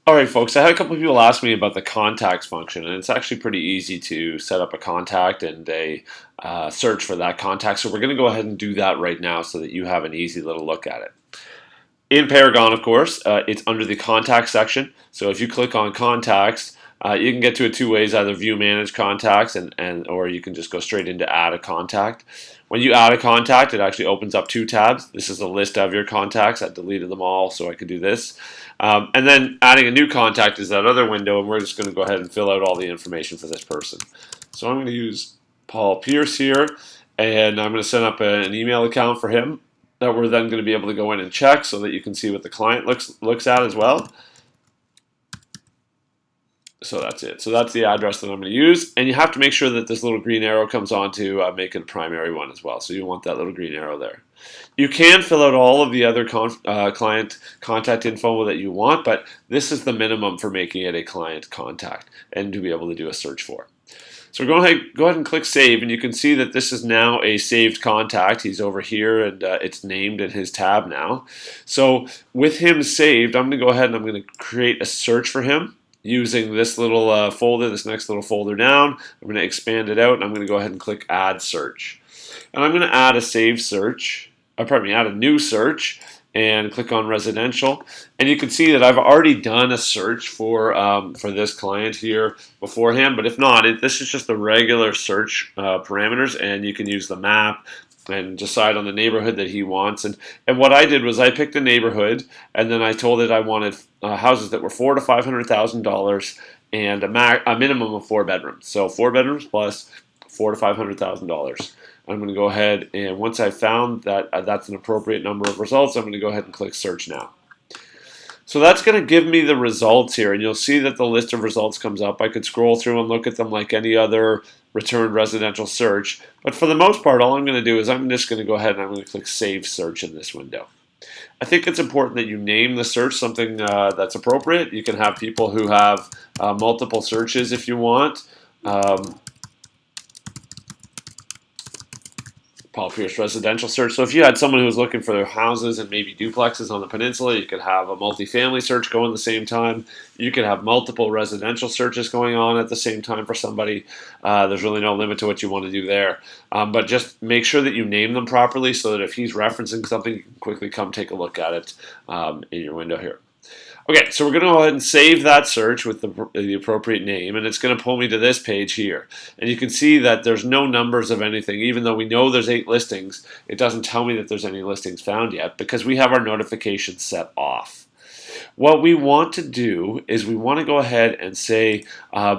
All right, folks, I had a couple of people ask me about the contacts function, and it's actually pretty easy to set up a contact and a search for that contact. So we're going to go ahead and do that right now so that you have an easy little look at it. In Paragon, of course, it's under the contact section. So if you click on contacts, you can get to it two ways: either view manage contacts, and or you can just go straight into add a contact. When you add a contact, it actually opens up two tabs. This is a list of your contacts. I deleted them all so I could do this. And then adding a new contact is that other window, and we're just going to go ahead and fill out all the information for this person. So I'm going to use Paul Pierce here, and I'm going to set up an email account for him that we're then going to be able to go in and check so that you can see what the client looks at as well. So that's it. So that's the address that I'm going to use. And you have to make sure that this little green arrow comes on to make it a primary one as well. So you want that little green arrow there. You can fill out all of the other client contact info that you want, but this is the minimum for making it a client contact and to be able to do a search for. So go ahead and click save, and you can see that this is now a saved contact. He's over here, and it's named in his tab now. So with him saved, I'm going to go ahead and I'm going to create a search for him using this little folder, this next little folder down. I'm going to expand it out, and I'm going to go ahead and click add search. And I'm going to add a saved search, add a new search, and click on residential, and you can see that I've already done a search for this client here beforehand. But if not, this is just the regular search parameters, and you can use the map and decide on the neighborhood that he wants. And what I did was I picked a neighborhood, and then I told it I wanted houses that were $400,000 to $500,000 and a minimum of 4 bedrooms. So 4 bedrooms plus $400,000 to $500,000. I'm going to go ahead, and once I found that that's an appropriate number of results, I'm going to go ahead and click search now. So that's going to give me the results here, and you'll see that the list of results comes up. I could scroll through and look at them like any other returned residential search, but for the most part, all I'm going to do is I'm just going to go ahead and I'm going to click save search in this window. I think it's important that you name the search something that's appropriate. You can have people who have multiple searches if you want. Paul Pierce residential search. So if you had someone who was looking for their houses and maybe duplexes on the peninsula, you could have a multifamily search going at the same time. You could have multiple residential searches going on at the same time for somebody. There's really no limit to what you want to do there. But just make sure that you name them properly so that if he's referencing something, you can quickly come take a look at it in your window here. Okay, so we're going to go ahead and save that search with the appropriate name, and it's going to pull me to this page here. And you can see that there's no numbers of anything. Even though we know there's 8 listings, it doesn't tell me that there's any listings found yet because we have our notifications set off. What we want to do is we want to go ahead and say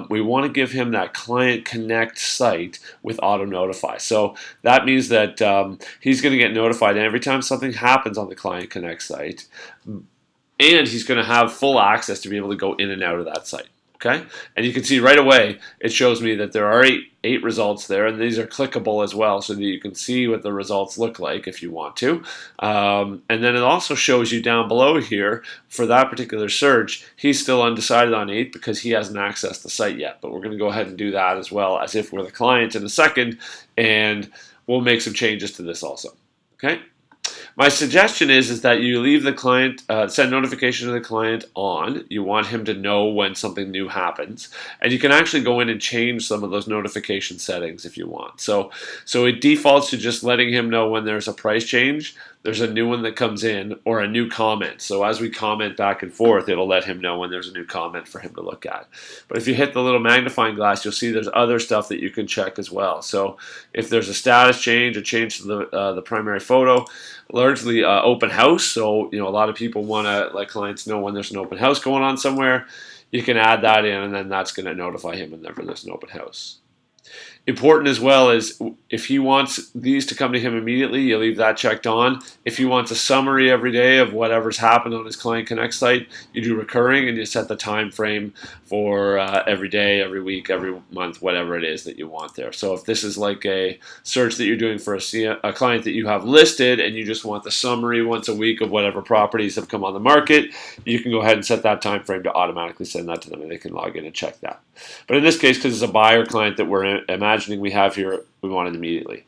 we want to give him that Client Connect site with Auto Notify. So that means that he's going to get notified every time something happens on the Client Connect site. And he's going to have full access to be able to go in and out of that site. Okay, and you can see right away it shows me that there are eight results there, and these are clickable as well, so that you can see what the results look like if you want to. And then it also shows you down below here for that particular search, he's still undecided on 8 because he hasn't accessed the site yet. But we're going to go ahead and do that as well as if we're the client in a second, and we'll make some changes to this also. Okay. My suggestion is that you leave the client, send notification to the client on. You want him to know when something new happens. And you can actually go in and change some of those notification settings if you want. So it defaults to just letting him know when there's a price change, there's a new one that comes in, or a new comment. So as we comment back and forth, it'll let him know when there's a new comment for him to look at. But if you hit the little magnifying glass, you'll see there's other stuff that you can check as well. So if there's a status change, a change to the primary photo, largely open house. So a lot of people want to let clients know when there's an open house going on somewhere. You can add that in, and then that's going to notify him whenever there's an open house. Important as well is if he wants these to come to him immediately, you leave that checked on. If he wants a summary every day of whatever's happened on his Client Connect site, you do recurring, and you set the time frame for every day, every week, every month, whatever it is that you want there. So if this is like a search that you're doing for a client that you have listed and you just want the summary once a week of whatever properties have come on the market, you can go ahead and set that time frame to automatically send that to them, and they can log in and check that. But in this case, because it's a buyer client that we're imagining we have here, we want it immediately.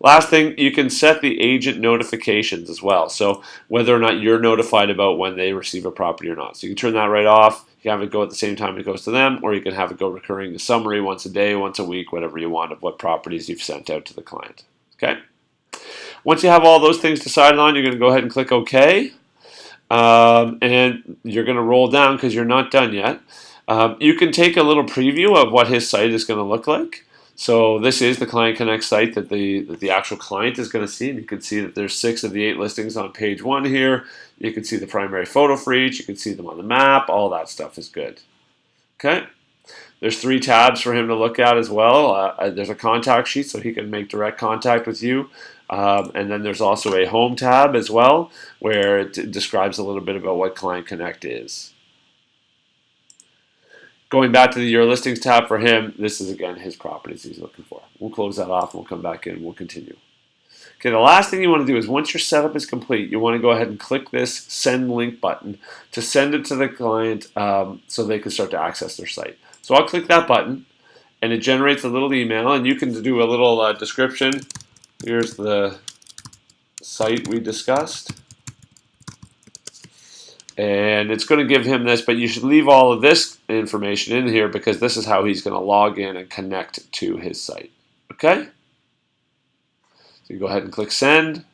Last thing, you can set the agent notifications as well. So whether or not you're notified about when they receive a property or not. So you can turn that right off. You can have it go at the same time it goes to them, or you can have it go recurring, the summary once a day, once a week, whatever you want of what properties you've sent out to the client. Okay. Once you have all those things decided on, you're going to go ahead and click OK. And you're going to roll down because you're not done yet. You can take a little preview of what his site is going to look like. So this is the Client Connect site that the actual client is going to see. And you can see that there's 6 of the 8 listings on page 1 here. You can see the primary photo for each. You can see them on the map. All that stuff is good. Okay. There's 3 tabs for him to look at as well. There's a contact sheet so he can make direct contact with you. And then there's also a home tab as well where it describes a little bit about what Client Connect is. Going back to the Your Listings tab for him, this is again his properties he's looking for. We'll close that off and we'll come back in and we'll continue. Okay, the last thing you want to do is once your setup is complete, you want to go ahead and click this Send Link button to send it to the client so they can start to access their site. So I'll click that button and it generates a little email and you can do a little description. Here's the site we discussed. And it's going to give him this, but you should leave all of this information in here because this is how he's going to log in and connect to his site. Okay? So you go ahead and click send.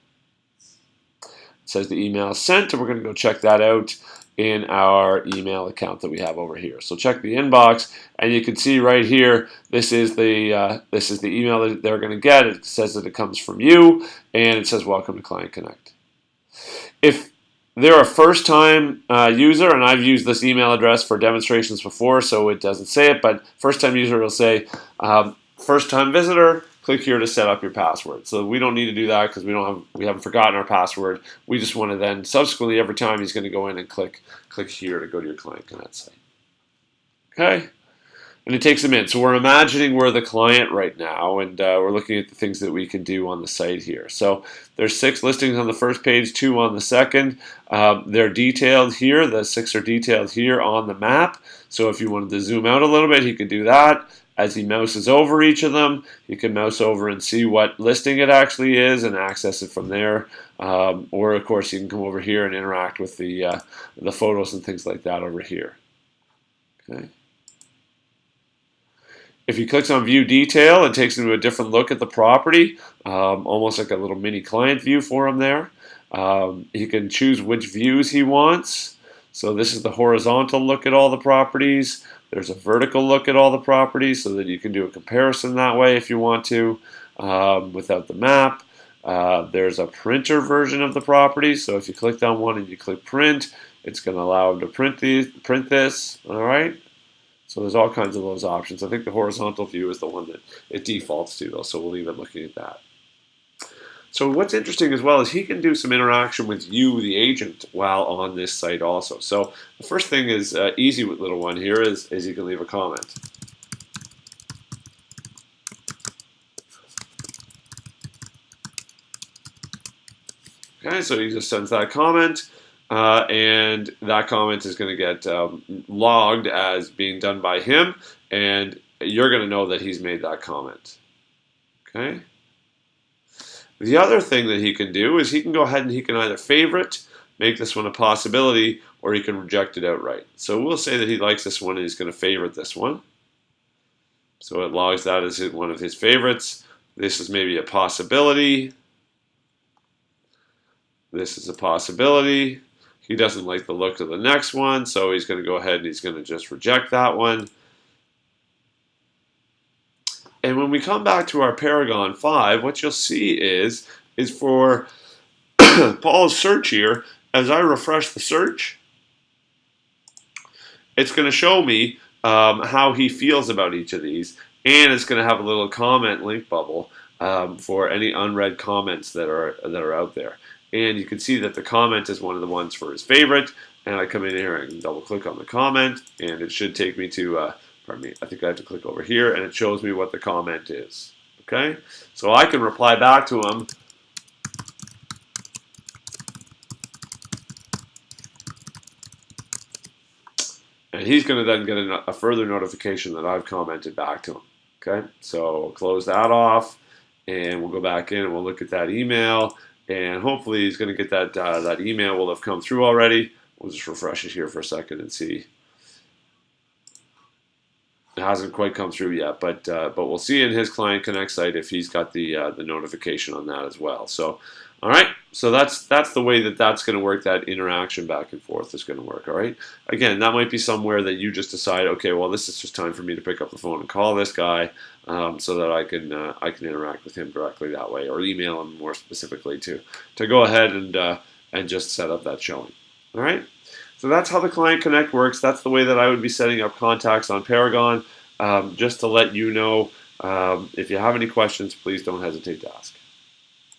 It says the email is sent, and we're going to go check that out in our email account that we have over here. So check the inbox, and you can see right here, this is the email that they're going to get. It says that it comes from you, and it says welcome to Client Connect. If they're a first-time user, and I've used this email address for demonstrations before, so it doesn't say it, but first-time user will say, first-time visitor, click here to set up your password. So we don't need to do that because we haven't forgotten our password. We just want to then subsequently every time he's going to go in and click here to go to your Client Connect site. Okay. And it takes him in. So we're imagining we're the client right now, and we're looking at the things that we can do on the site here. So there's 6 listings on the first page, 2 on the second. They're detailed here. The 6 are detailed here on the map. So if you wanted to zoom out a little bit, he could do that. As he mouses over each of them, you can mouse over and see what listing it actually is and access it from there. Or, of course, you can come over here and interact with the photos and things like that over here. Okay. If he clicks on View Detail, it takes him to a different look at the property, almost like a little mini client view for him there. He can choose which views he wants. So this is the horizontal look at all the properties. There's a vertical look at all the properties so that you can do a comparison that way if you want to without the map. There's a printer version of the property. So if you clicked on one and you click print, it's going to allow him to print this. All right. So there's all kinds of those options. I think the horizontal view is the one that it defaults to, though, so we'll leave it looking at that. So what's interesting as well is he can do some interaction with you, the agent, while on this site also. So the first thing is easy with little one here is you can leave a comment. Okay, so he just sends that comment. And that comment is going to get logged as being done by him, and you're going to know that he's made that comment. Okay. The other thing that he can do is he can go ahead and he can either favorite, make this one a possibility, or he can reject it outright. So we'll say that he likes this one and he's going to favorite this one. So it logs that as one of his favorites. This is maybe a possibility. This is a possibility. He doesn't like the look of the next one, so he's going to go ahead and he's going to just reject that one. And when we come back to our Paragon 5, what you'll see is for Paul's search here, as I refresh the search, it's going to show me how he feels about each of these, and it's going to have a little comment link bubble for any unread comments that are out there. And you can see that the comment is one of the ones for his favorite. And I come in here and double click on the comment, and it should take me to, pardon me, I think I have to click over here, and it shows me what the comment is. Okay? So I can reply back to him. And he's going to then get a further notification that I've commented back to him. Okay? So close that off. and we'll go back in and we'll look at that email, and hopefully he's going to get that that email will have come through already. We'll just refresh it here for a second and see. It hasn't quite come through yet, but we'll see in his Client Connect site if he's got the notification on that as well. So, all right, so that's the way that's going to work. That interaction back and forth is going to work. All right. Again, that might be somewhere that you just decide, okay, well, this is just time for me to pick up the phone and call this guy, so that I can interact with him directly that way, or email him more specifically to go ahead and just set up that showing. All right. So that's how the Client Connect works. That's the way that I would be setting up contacts on Paragon. Just to let you know, if you have any questions, please don't hesitate to ask.